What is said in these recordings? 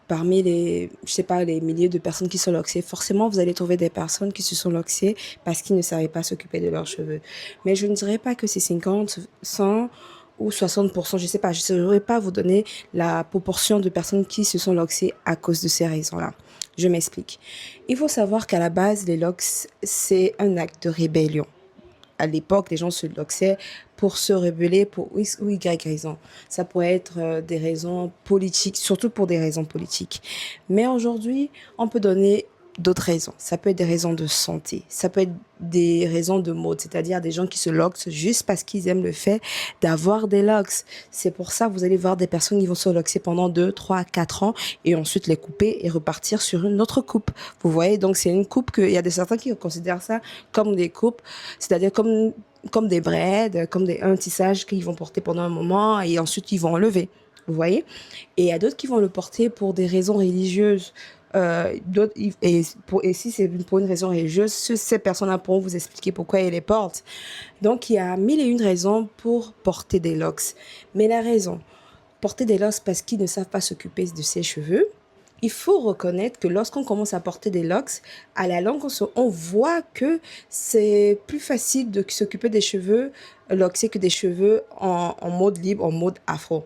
Parmi les, je sais pas, les milliers de personnes qui sont loxées, forcément, vous allez trouver des personnes qui se sont loxées parce qu'ils ne savaient pas s'occuper de leurs cheveux. Mais je ne dirais pas que c'est 50, 100 ou 60%, je sais pas, je ne saurais pas vous donner la proportion de personnes qui se sont loxées à cause de ces raisons-là. Je m'explique. Il faut savoir qu'à la base, les locks, c'est un acte de rébellion. À l'époque, les gens se doxaient pour se rebeller pour X ou Y raison. Ça pourrait être des raisons politiques, surtout pour des raisons politiques. Mais aujourd'hui, on peut donner d'autres raisons. Ça peut être des raisons de santé. Ça peut être des raisons de mode, c'est-à-dire des gens qui se loxent juste parce qu'ils aiment le fait d'avoir des locks. C'est pour ça que vous allez voir des personnes qui vont se loxer pendant 2, 3, 4 ans et ensuite les couper et repartir sur une autre coupe. Vous voyez, donc c'est une coupe qu'il y a des certains qui considèrent ça comme des coupes, c'est-à-dire comme des braids, comme un tissage qu'ils vont porter pendant un moment et ensuite ils vont enlever. Vous voyez? Et il y a d'autres qui vont le porter pour des raisons religieuses. Et si c'est pour une raison religieuse, ces personnes-là pourront vous expliquer pourquoi elles les portent. Donc, il y a mille et une raisons pour porter des locks. Mais la raison, porter des locks parce qu'ils ne savent pas s'occuper de ses cheveux, il faut reconnaître que lorsqu'on commence à porter des locks, à la longue, on voit que c'est plus facile de s'occuper des cheveux locksés que des cheveux en mode libre, en mode afro.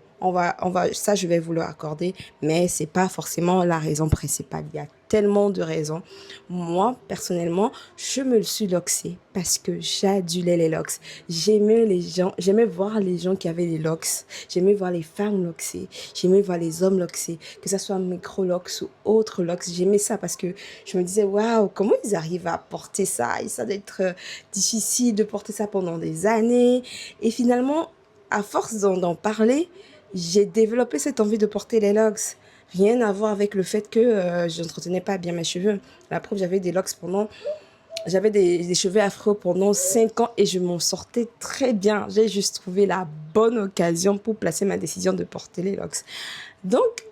Ça, je vais vous le accorder, mais c'est pas forcément la raison principale. Il y a tellement de raisons. Moi, personnellement, je me le suis locksé parce que j'adulais les locks. J'aimais voir les gens qui avaient les locks. J'aimais voir les femmes locksées. J'aimais voir les hommes locksés, que ce soit micro-locks ou autres locks. J'aimais ça parce que je me disais, waouh, comment ils arrivent à porter ça? Et ça doit être difficile de porter ça pendant des années. Et finalement, à force d'en parler, j'ai développé cette envie de porter les locks. Rien à voir avec le fait que je n'entretenais pas bien mes cheveux. La preuve, j'avais des cheveux afro pendant 5 ans et je m'en sortais très bien. J'ai juste trouvé la bonne occasion pour placer ma décision de porter les locks. Donc,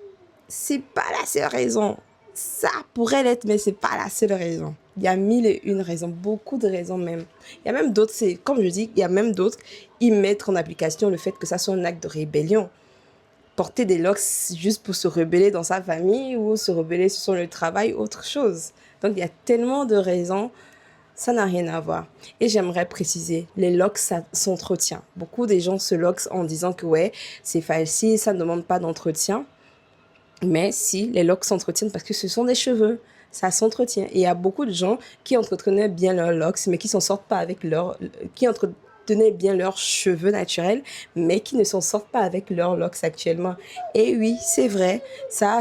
c'est pas la seule raison. Ça pourrait l'être, mais c'est pas la seule raison. Il y a mille et une raisons, beaucoup de raisons même. Il y a même d'autres, c'est comme je dis, il y a même d'autres, ils mettent en application le fait que ça soit un acte de rébellion. Porter des locks juste pour se rebeller dans sa famille ou se rebeller sur le travail, autre chose. Donc il y a tellement de raisons, ça n'a rien à voir. Et j'aimerais préciser, les locks, ça s'entretient. Beaucoup des gens se lockent en disant que ouais, c'est facile, ça ne demande pas d'entretien. Mais si, les locks s'entretiennent parce que ce sont des cheveux. Ça s'entretient. Et il y a beaucoup de gens qui entretenaient bien leurs locks, mais qui s'en sortent pas avec qui entretenaient bien leurs cheveux naturels, mais qui ne s'en sortent pas avec leurs locks actuellement. Et oui, c'est vrai, ça